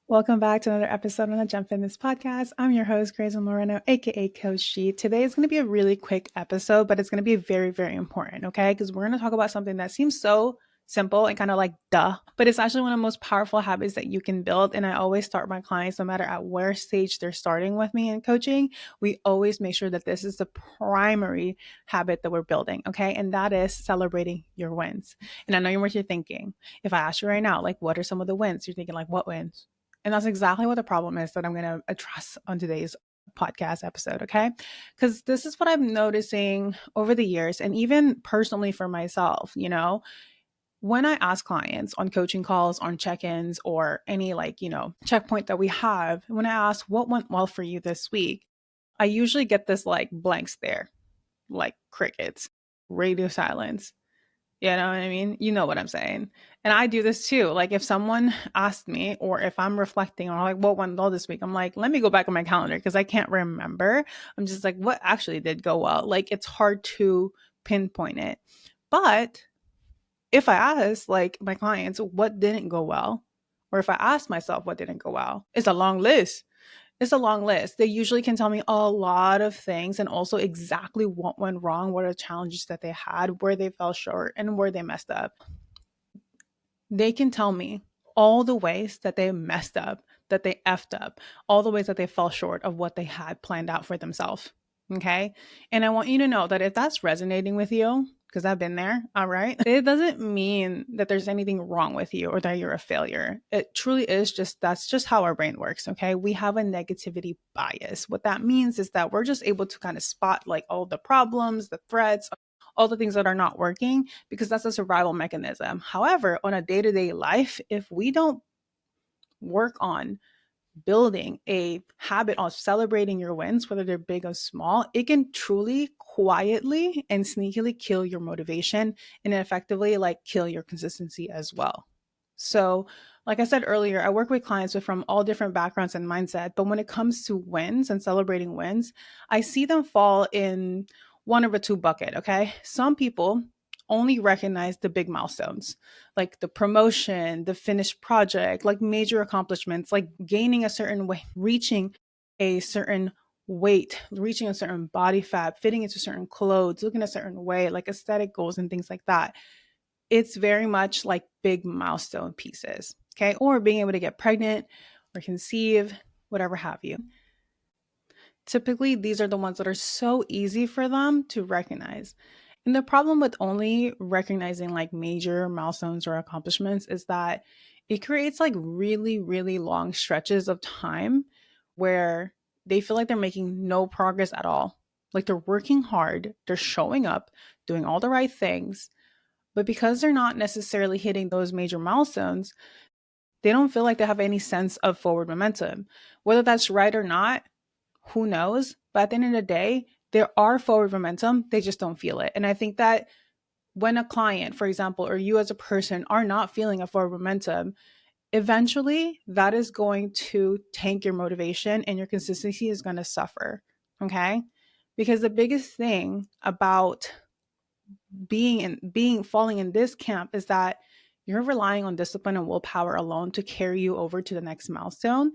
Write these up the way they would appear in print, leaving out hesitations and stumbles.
Welcome back to another episode on the Jump Fitness Podcast. I'm your host, Grace Moreno, aka Coach G. Today is going to be a really quick episode, but it's going to be very, very important, okay? Because we're going to talk about something that seems so simple and kind of like duh, but it's actually one of the most powerful habits that you can build. And I always start my clients, no matter at where stage they're starting with me in coaching, we always make sure that this is the primary habit that we're building, okay? And that is celebrating your wins. And I know what you're thinking. If I ask you right now, like, what are some of the wins? You're thinking like, what wins? And that's exactly what the problem is that I'm going to address on today's podcast episode, okay? Because this is what I'm noticing over the years, and even personally for myself, when I ask clients on coaching calls, on check-ins, or any checkpoint that we have, when I ask what went well for you this week, I usually get this like blank stare, like crickets, radio silence. You know what I mean? You know what I'm saying. And I do this too. Like if someone asked me, or if I'm reflecting on like what went well this week, I'm like, let me go back on my calendar because I can't remember. I'm just like, what actually did go well? Like it's hard to pinpoint it. But if I ask like my clients what didn't go well, or if I ask myself what didn't go well, it's a long list. It's a long list. They usually can tell me a lot of things and also exactly what went wrong, what are the challenges that they had, where they fell short, and where they messed up. They can tell me all the ways that they messed up, that they effed up, all the ways that they fell short of what they had planned out for themselves. Okay. And I want you to know that if that's resonating with you, because I've been there, all right, it doesn't mean that there's anything wrong with you or that you're a failure. It truly is just that's just how our brain works. Okay. We have a negativity bias. What that means is that we're just able to kind of spot like all the problems, the threats, all the things that are not working because that's a survival mechanism. However, on a day-to-day life, if we don't work on building a habit of celebrating your wins, whether they're big or small, it can truly quietly and sneakily kill your motivation and effectively like kill your consistency as well. So, like I said earlier, I work with clients from all different backgrounds and mindset, but when it comes to wins and celebrating wins, I see them fall in one of a two bucket, okay? Some people only recognize the big milestones, like the promotion, the finished project, like major accomplishments, like gaining a certain weight, reaching a certain weight, reaching a certain body fat, fitting into certain clothes, looking a certain way, like aesthetic goals and things like that. It's very much like big milestone pieces, okay? Or being able to get pregnant or conceive, whatever have you. Typically, these are the ones that are so easy for them to recognize. And the problem with only recognizing like major milestones or accomplishments is that it creates like really, really long stretches of time where they feel like they're making no progress at all. Like they're working hard, they're showing up, doing all the right things, but because they're not necessarily hitting those major milestones, they don't feel like they have any sense of forward momentum. Whether that's right or not, who knows? But at the end of the day, there are forward momentum. They just don't feel it. And I think that when a client, for example, or you as a person are not feeling a forward momentum, eventually that is going to tank your motivation and your consistency is going to suffer. Okay. Because the biggest thing about falling in this camp is that you're relying on discipline and willpower alone to carry you over to the next milestone.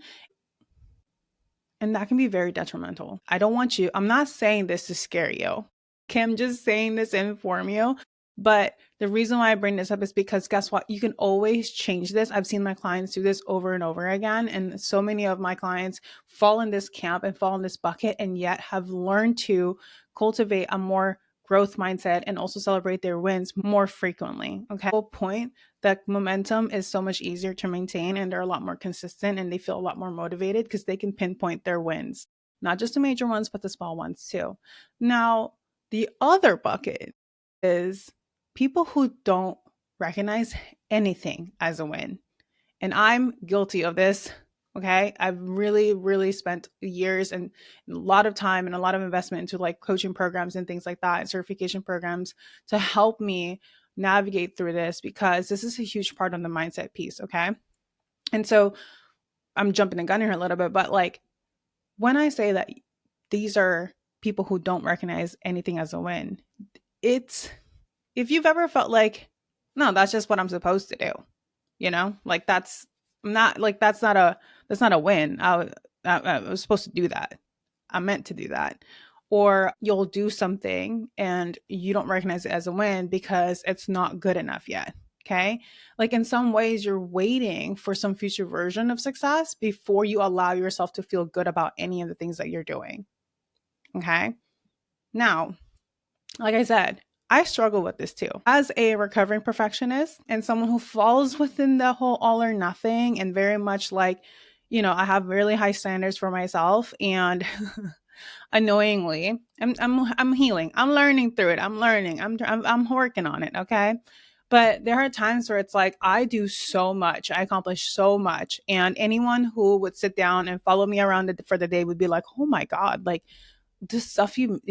And that can be very detrimental. I'm not saying this to scare you. Okay, I'm just saying this to inform you. But the reason why I bring this up is because guess what? You can always change this. I've seen my clients do this over and over again. And so many of my clients fall in this camp and fall in this bucket and yet have learned to cultivate a more growth mindset and also celebrate their wins more frequently. Okay. The whole point that momentum is so much easier to maintain and they're a lot more consistent and they feel a lot more motivated because they can pinpoint their wins, not just the major ones, but the small ones too. Now, the other bucket is people who don't recognize anything as a win. And I'm guilty of this. Okay. I've really, really spent years and a lot of time and a lot of investment into like coaching programs and things like that and certification programs to help me navigate through this because this is a huge part of the mindset piece. Okay. And so I'm jumping the gun here a little bit, but like when I say that these are people who don't recognize anything as a win, it's if you've ever felt like, no, that's just what I'm supposed to do, like that's not That's not a win. I was supposed to do that. I meant to do that. Or you'll do something and you don't recognize it as a win because it's not good enough yet. Okay. Like in some ways, you're waiting for some future version of success before you allow yourself to feel good about any of the things that you're doing. Okay. Now, like I said, I struggle with this too. As a recovering perfectionist and someone who falls within the whole all or nothing, and very much like, I have really high standards for myself, and annoyingly, I'm healing. I'm learning through it. I'm learning. I'm working on it, okay? But there are times where it's like I do so much. I accomplish so much, and anyone who would sit down and follow me around for the day would be like, "Oh my god, like this stuff you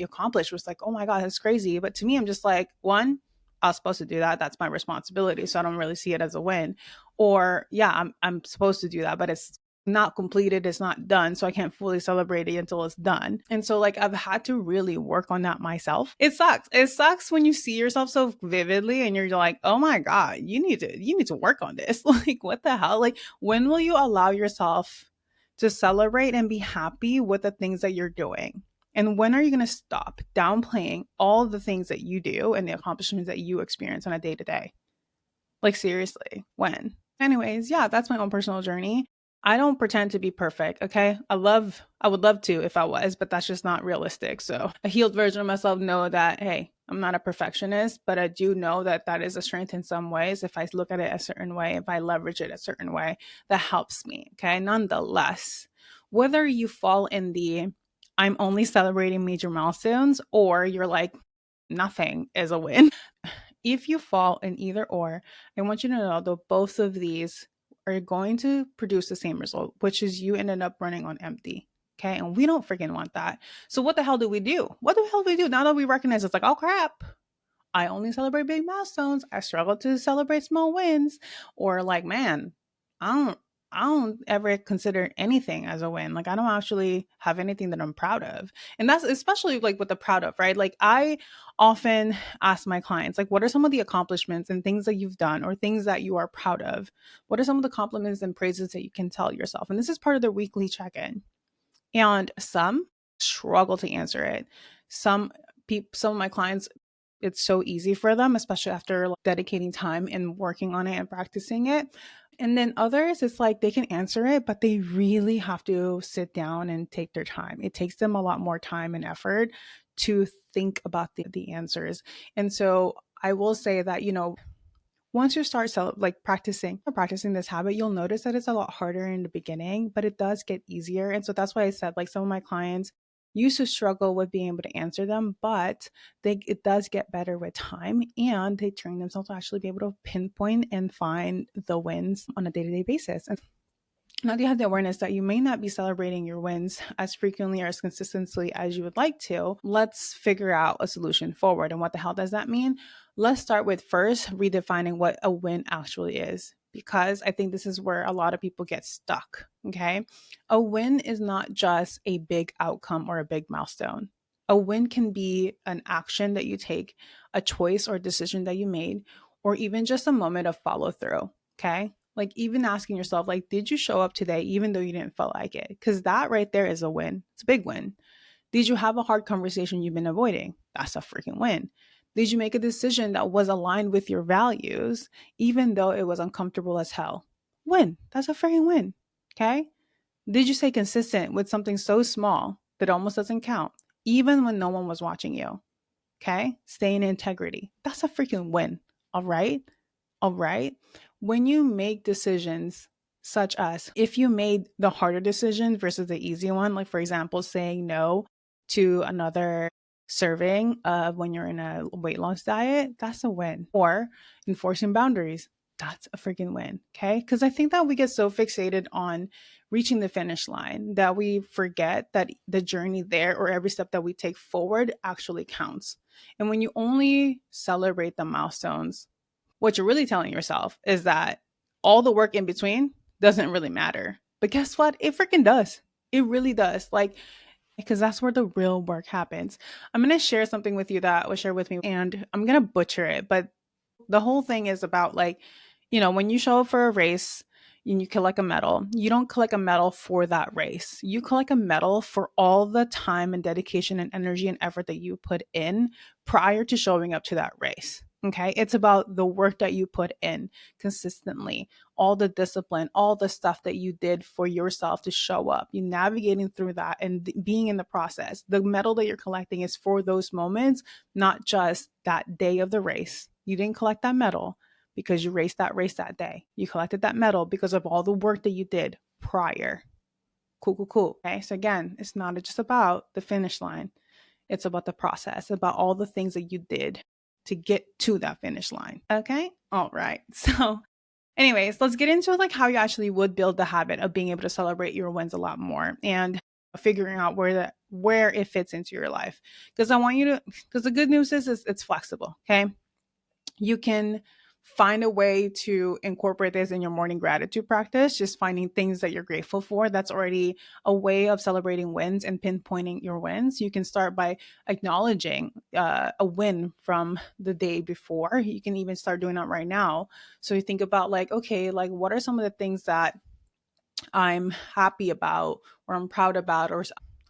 accomplished was like, oh my god, that's crazy." But to me, I'm just like, one, I was supposed to do that. That's my responsibility. So I don't really see it as a win. Or yeah, I'm supposed to do that, but it's not completed, it's not done. So I can't fully celebrate it until it's done. And so like I've had to really work on that myself. It sucks. It sucks when you see yourself so vividly and you're like, oh my God, you need to work on this. Like what the hell? Like when will you allow yourself to celebrate and be happy with the things that you're doing? And when are you going to stop downplaying all the things that you do and the accomplishments that you experience on a day to day? Like, seriously, when? Anyways, yeah, that's my own personal journey. I don't pretend to be perfect, okay? I would love to if I was, but that's just not realistic. So, a healed version of myself know that, hey, I'm not a perfectionist, but I do know that that is a strength in some ways. If I look at it a certain way, if I leverage it a certain way, that helps me, okay? Nonetheless, whether you fall in the I'm only celebrating major milestones or you're like, nothing is a win. If you fall in either or, I want you to know that both of these are going to produce the same result, which is you ended up running on empty. Okay. And we don't freaking want that. So what the hell do we do? What the hell do we do now that we recognize it's like, oh crap, I only celebrate big milestones. I struggle to celebrate small wins. Or like, man, I don't I don't ever consider anything as a win. Like I don't actually have anything that I'm proud of. And that's especially like with the proud of, right? Like I often ask my clients, like, what are some of the accomplishments and things that you've done or things that you are proud of? What are some of the compliments and praises that you can tell yourself? And this is part of the weekly check-in. And some struggle to answer it. Some of my clients, it's so easy for them, especially after like, dedicating time and working on it and practicing it. And then others, it's like they can answer it, but they really have to sit down and take their time. It takes them a lot more time and effort to think about the answers. And so I will say that, once you start like practicing this habit, you'll notice that it's a lot harder in the beginning, but it does get easier. And so that's why I said like some of my clients used to struggle with being able to answer them, but it does get better with time, and they train themselves to actually be able to pinpoint and find the wins on a day-to-day basis. And now that you have the awareness that you may not be celebrating your wins as frequently or as consistently as you would like to, let's figure out a solution forward. And what the hell does that mean? Let's start with first redefining what a win actually is, because I think this is where a lot of people get stuck. Okay. A win is not just a big outcome or a big milestone. A win can be an action that you take, a choice or decision that you made, or even just a moment of follow through. Okay. Like even asking yourself, like, did you show up today even though you didn't feel like it? Because that right there is a win. It's a big win. Did you have a hard conversation you've been avoiding? That's a freaking win. Did you make a decision that was aligned with your values, even though it was uncomfortable as hell? Win. That's a freaking win. Okay. Did you stay consistent with something so small that almost doesn't count, even when no one was watching you? Okay. Stay in integrity. That's a freaking win. All right. All right. When you make decisions such as if you made the harder decision versus the easy one, like for example, saying no to another serving of when you're in a weight loss diet, that's a win. Or enforcing boundaries, that's a freaking win. Okay. Because I think that we get so fixated on reaching the finish line that we forget that the journey there or every step that we take forward actually counts. And when you only celebrate the milestones, what you're really telling yourself is that all the work in between doesn't really matter. But guess what? It freaking does. It really does. Like, because that's where the real work happens. I'm going to share something with you that was shared with me, and I'm going to butcher it. But the whole thing is about like, when you show up for a race, and you collect a medal, you don't collect a medal for that race. You collect a medal for all the time and dedication and energy and effort that you put in prior to showing up to that race. Okay. It's about the work that you put in consistently, all the discipline, all the stuff that you did for yourself to show up, you navigating through that and being in the process. The medal that you're collecting is for those moments, not just that day of the race. You didn't collect that medal because you raced that race that day. You collected that medal because of all the work that you did prior. Cool, cool, cool. Okay. So again, it's not just about the finish line. It's about the process, about all the things that you did to get to that finish line. Okay. All right. So anyways, let's get into like how you actually would build the habit of being able to celebrate your wins a lot more and figuring out where it fits into your life. Because I want you to, because the good news is it's flexible. Okay. You can find a way to incorporate this in your morning gratitude practice, just finding things that you're grateful for. That's already a way of celebrating wins and pinpointing your wins. You can start by acknowledging a win from the day before. You can even start doing that right now. So you think about like, okay, like what are some of the things that I'm happy about or I'm proud about, or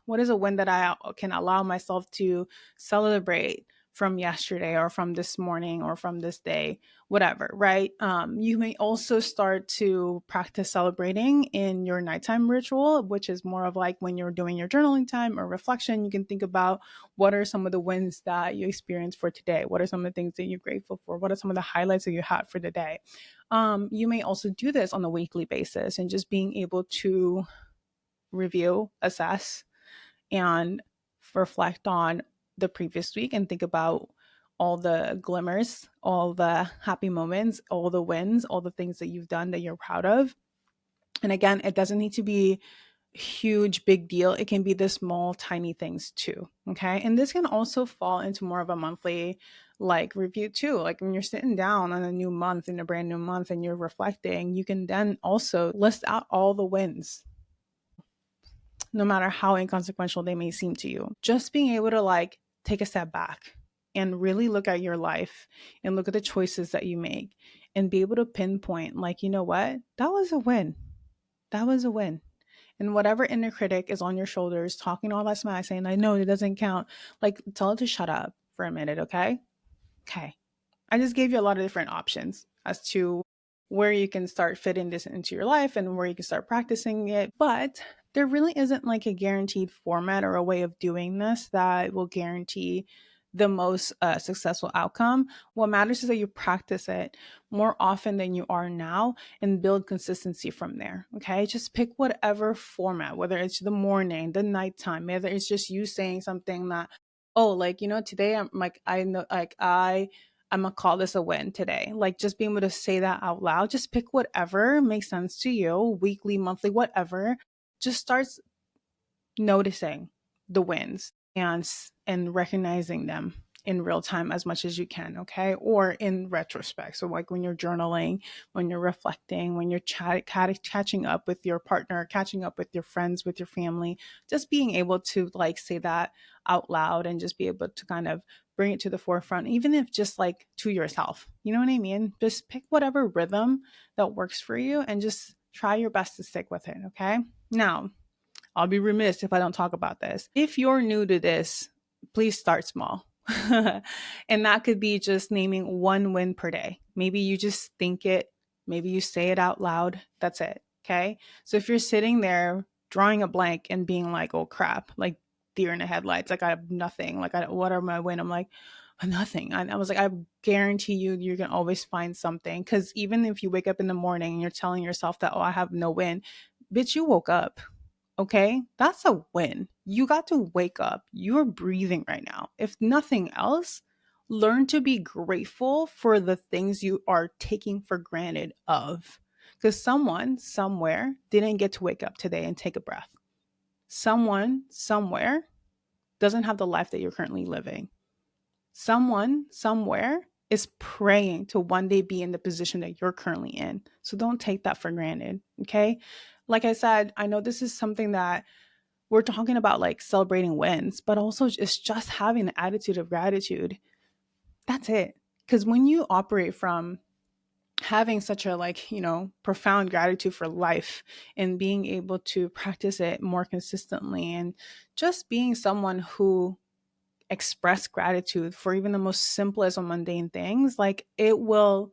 what is a win that I can allow myself to celebrate from yesterday or from this morning or from this day, whatever, right? You may also start to practice celebrating in your nighttime ritual, which is more of like when you're doing your journaling time or reflection. You can think about what are some of the wins that you experienced for today? What are some of the things that you're grateful for? What are some of the highlights that you had for the day? You may also do this on a weekly basis and just being able to review, assess, and reflect on the previous week and think about all the glimmers, all the happy moments, all the wins, all the things that you've done that you're proud of. And again, it doesn't need to be huge, big deal. It can be the small, tiny things too. Okay. And this can also fall into more of a monthly like review too. Like when you're sitting down on a new month, in a brand new month, and you're reflecting, you can then also list out all the wins, no matter how inconsequential they may seem to you. Just being able to like take a step back and really look at your life and look at the choices that you make and be able to pinpoint, like, you know what? That was a win. That was a win. And whatever inner critic is on your shoulders talking all that smack, saying, I know it doesn't count, like tell it to shut up for a minute, okay? Okay. I just gave you a lot of different options as to where you can start fitting this into your life and where you can start practicing it. But there really isn't like a guaranteed format or a way of doing this that will guarantee the most successful outcome. What matters is that you practice it more often than you are now and build consistency from there. Okay. Just pick whatever format, whether it's the morning, the nighttime, whether it's just you saying something that, oh, like, you know, today I'm like, I know, like, I'm gonna call this a win today. Like just being able to say that out loud, just pick whatever makes sense to you, weekly, monthly, whatever. Just starts noticing the wins and recognizing them in real time as much as you can, okay? Or in retrospect. So like when you're journaling, when you're reflecting, when you're catching up with your partner, catching up with your friends, with your family, just being able to like say that out loud and just be able to kind of bring it to the forefront, even if just like to yourself. You know what I mean? Just pick whatever rhythm that works for you and just try your best to stick with it, okay? Now, I'll be remiss if I don't talk about this. If you're new to this, please start small. And that could be just naming one win per day. Maybe you just think it, maybe you say it out loud. That's it. Okay. So if you're sitting there drawing a blank and being like, oh crap, like deer in the headlights, like I have nothing, like what are my win? I'm like, nothing. I was like, I guarantee you, you're going to always find something. Because even if you wake up in the morning and you're telling yourself that, oh, I have no win, bitch, you woke up. Okay, that's a win. You got to wake up. You're breathing right now. If nothing else, learn to be grateful for the things you are taking for granted of. Because someone somewhere didn't get to wake up today and take a breath. Someone somewhere doesn't have the life that you're currently living. Someone somewhere is praying to one day be in the position that you're currently in. So don't take that for granted. Okay. Like I said, I know this is something that we're talking about, like celebrating wins, but also it's just having an attitude of gratitude. That's it. Because when you operate from having such a profound gratitude for life and being able to practice it more consistently, and just being someone who express gratitude for even the most simplest or mundane things, like it will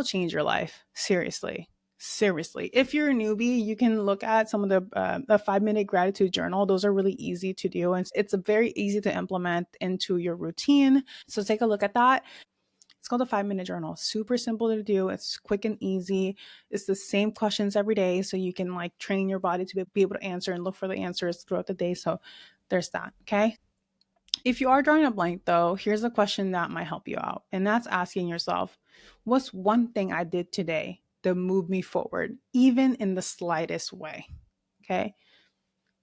change your life. Seriously, if you're a newbie, you can look at some of the 5-minute gratitude journal. Those are really easy to do, and it's very easy to implement into your routine. So take a look at that. It's called a 5-minute journal. Super simple to do. It's quick and easy. It's the same questions every day, so you can like train your body to be able to answer and look for the answers throughout the day. So there's that. Okay. If you are drawing a blank, though, here's a question that might help you out. And that's asking yourself, what's one thing I did today that moved me forward, even in the slightest way? Okay.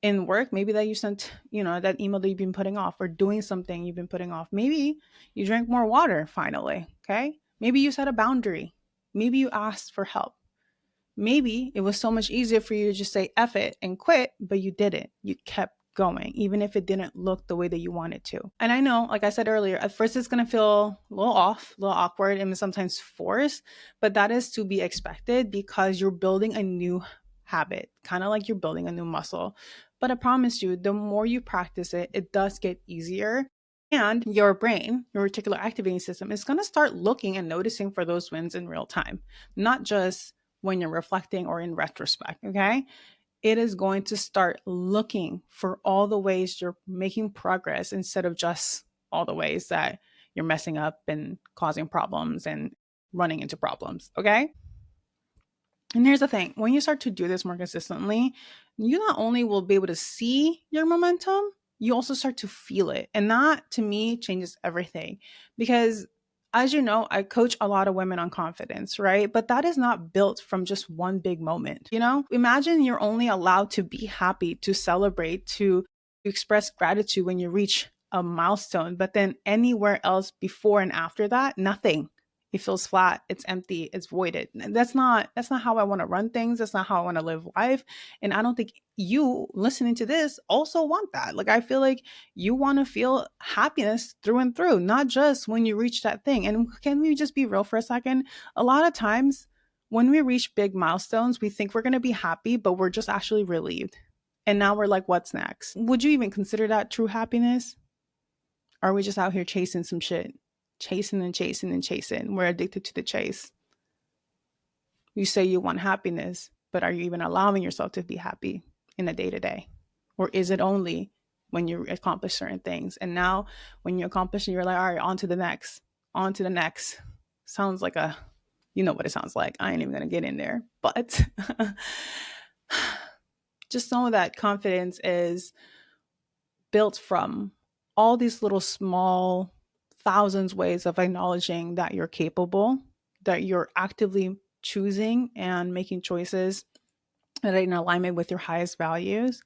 In work, maybe that you sent, that email that you've been putting off, or doing something you've been putting off. Maybe you drank more water finally. Okay. Maybe you set a boundary. Maybe you asked for help. Maybe it was so much easier for you to just say F it and quit, but you didn't. You kept going, even if it didn't look the way that you wanted to. And I know, like I said earlier, at first it's going to feel a little off, a little awkward, and sometimes forced, but that is to be expected because you're building a new habit, kind of like you're building a new muscle. But I promise you, the more you practice it, it does get easier. And your brain, your reticular activating system, is going to start looking and noticing for those wins in real time, not just when you're reflecting or in retrospect. Okay. It is going to start looking for all the ways you're making progress instead of just all the ways that you're messing up and causing problems and running into problems. Okay. And here's the thing, when you start to do this more consistently, you not only will be able to see your momentum, you also start to feel it. And that to me changes everything because, as you know, I coach a lot of women on confidence, right? But that is not built from just one big moment. Imagine you're only allowed to be happy, to celebrate, to express gratitude when you reach a milestone, but then anywhere else before and after that, nothing. It feels flat, it's empty, it's voided. That's not how I want to run things. That's not how I want to live life. And I don't think you listening to this also want that. Like, I feel like you want to feel happiness through and through, not just when you reach that thing. And can we just be real for a second? A lot of times when we reach big milestones, we think we're going to be happy, but we're just actually relieved. And now we're like, what's next? Would you even consider that true happiness? Or are we just out here chasing some shit? Chasing and chasing and chasing. We're addicted to the chase. You say you want happiness, but are you even allowing yourself to be happy in the day to day? Or is it only when you accomplish certain things? And now when you accomplish it, you're like, all right, on to the next, on to the next. Sounds like you know what it sounds like. I ain't even going to get in there. But just know that confidence is built from all these little small thousands ways of acknowledging that you're capable, that you're actively choosing and making choices that are in alignment with your highest values,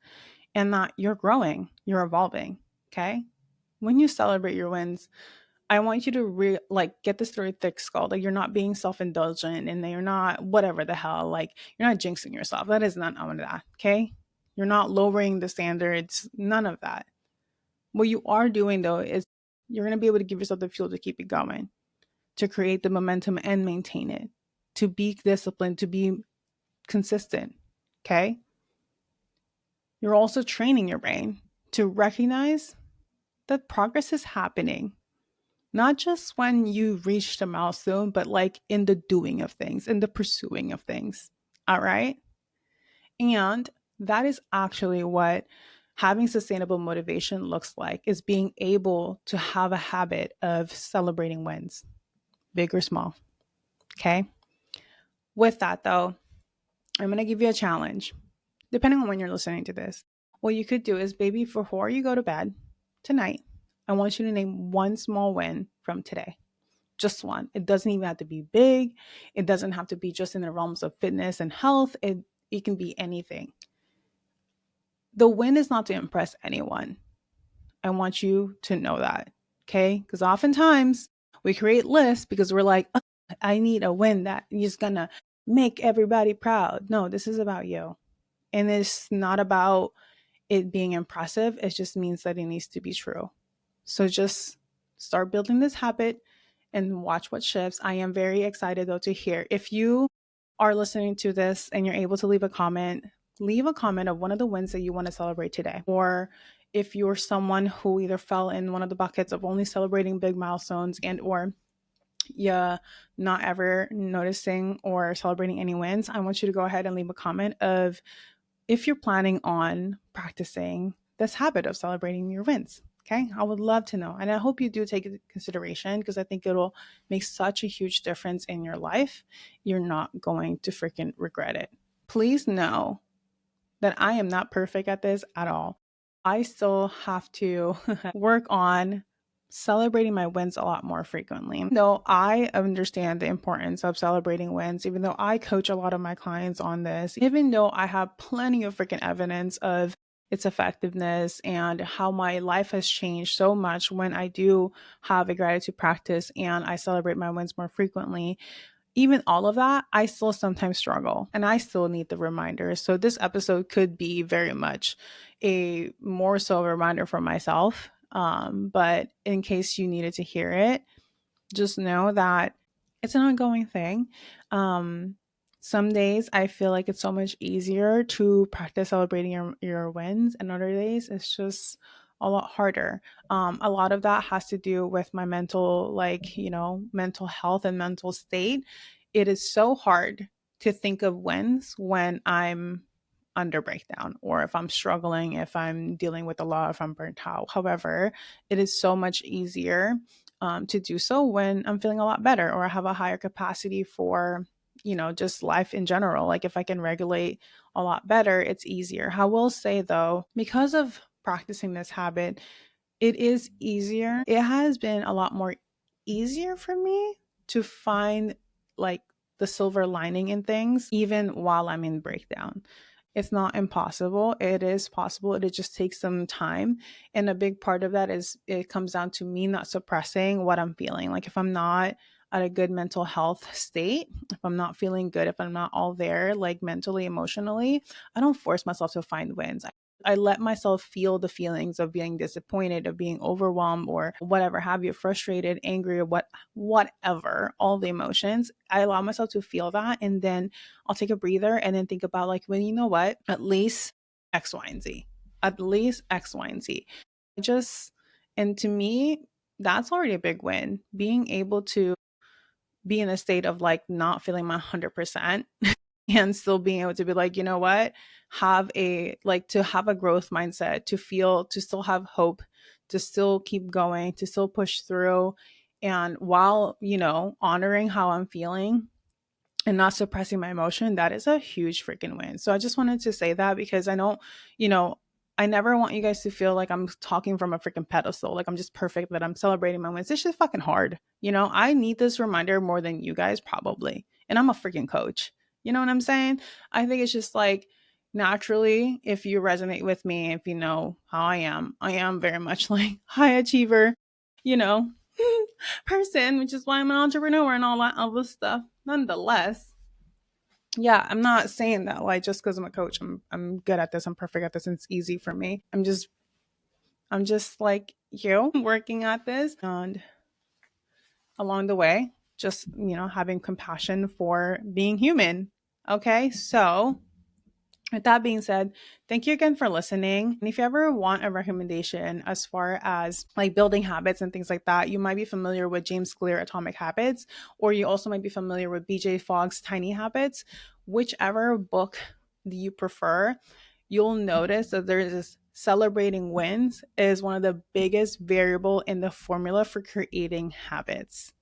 and that you're growing, you're evolving. Okay. When you celebrate your wins, I want you to get this through your thick skull. Like, you're not being self-indulgent, and you're not whatever the hell, like you're not jinxing yourself. That is not none of that. Okay. You're not lowering the standards, none of that. What you are doing, though, is you're going to be able to give yourself the fuel to keep it going, to create the momentum and maintain it, to be disciplined, to be consistent. Okay. You're also training your brain to recognize that progress is happening, not just when you reach the milestone, but like in the doing of things, in the pursuing of things. All right. And that is actually what having sustainable motivation looks like, is being able to have a habit of celebrating wins, big or small. Okay. With that, though, I'm going to give you a challenge, depending on when you're listening to this. What you could do is, baby, before you go to bed tonight, I want you to name one small win from today. Just one. It doesn't even have to be big. It doesn't have to be just in the realms of fitness and health. It can be anything. The win is not to impress anyone. I want you to know that. Okay. Because oftentimes we create lists because we're like, oh, I need a win that is going to make everybody proud. No, this is about you. And it's not about it being impressive. It just means that it needs to be true. So just start building this habit and watch what shifts. I am very excited though to hear. If you are listening to this and you're able to leave a comment of one of the wins that you want to celebrate today. Or if you're someone who either fell in one of the buckets of only celebrating big milestones and or yeah, not ever noticing or celebrating any wins, I want you to go ahead and leave a comment of if you're planning on practicing this habit of celebrating your wins. Okay, I would love to know. And I hope you do take it into consideration because I think it'll make such a huge difference in your life. You're not going to freaking regret it. Please know that I am not perfect at this at all. I still have to work on celebrating my wins a lot more frequently. Though I understand the importance of celebrating wins, even though I coach a lot of my clients on this, even though I have plenty of freaking evidence of its effectiveness and how my life has changed so much when I do have a gratitude practice and I celebrate my wins more frequently, even all of that, I still sometimes struggle and I still need the reminders. So this episode could be very much a more so reminder for myself. But in case you needed to hear it, just know that it's an ongoing thing. Um, some days I feel like it's so much easier to practice celebrating your wins, and other days it's just a lot harder. A lot of that has to do with my mental, mental health and mental state. It is so hard to think of wins when I'm under breakdown or if I'm struggling, if I'm dealing with a lot, if I'm burnt out. However, it is so much easier to do so when I'm feeling a lot better or I have a higher capacity for, just life in general. Like if I can regulate a lot better, it's easier. I will say though, because of practicing this habit, it is easier. It has been a lot more easier for me to find like the silver lining in things, even while I'm in breakdown. It's not impossible. It is possible. It just takes some time. And a big part of that is it comes down to me not suppressing what I'm feeling. Like if I'm not at a good mental health state, if I'm not feeling good, if I'm not all there, like mentally, emotionally, I don't force myself to find wins. I let myself feel the feelings of being disappointed, of being overwhelmed, or whatever have you, frustrated, angry, or whatever, all the emotions. I allow myself to feel that, and then I'll take a breather and then think about like, well, you know what? At least X, Y, and Z. At least X, Y, and Z. Just and to me, that's already a big win. Being able to be in a state of like not feeling my 100% and still being able to be like, you know what, to have a growth mindset, to still have hope, to still keep going, to still push through, and while honoring how I'm feeling and not suppressing my emotion, that is a huge freaking win. So I just wanted to say that because I don't, you know, I never want you guys to feel like I'm talking from a freaking pedestal, like I'm just perfect, that I'm celebrating my wins. It's just fucking hard. I need this reminder more than you guys probably. And I'm a freaking coach. You know what I'm saying? I think it's just like naturally, if you resonate with me, if you know how I am very much like high achiever, you know, person, which is why I'm an entrepreneur and all that other stuff. Nonetheless, yeah, I'm not saying that like just because I'm a coach, I'm good at this, I'm perfect at this, and it's easy for me. I'm just like you working at this, and along the way, just having compassion for being human. Okay, so with that being said, thank you again for listening. And if you ever want a recommendation as far as like building habits and things like that, you might be familiar with James Clear Atomic Habits, or you also might be familiar with BJ Fogg's Tiny Habits. Whichever book you prefer, you'll notice that there's this celebrating wins is one of the biggest variable in the formula for creating habits.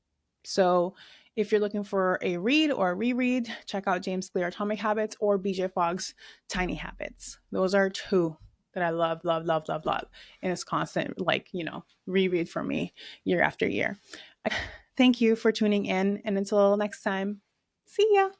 So if you're looking for a read or a reread, check out James Clear Atomic Habits or BJ Fogg's Tiny Habits. Those are two that I love, love, love, love, love. And it's constant, like, reread for me year after year. Thank you for tuning in. And until next time, see ya.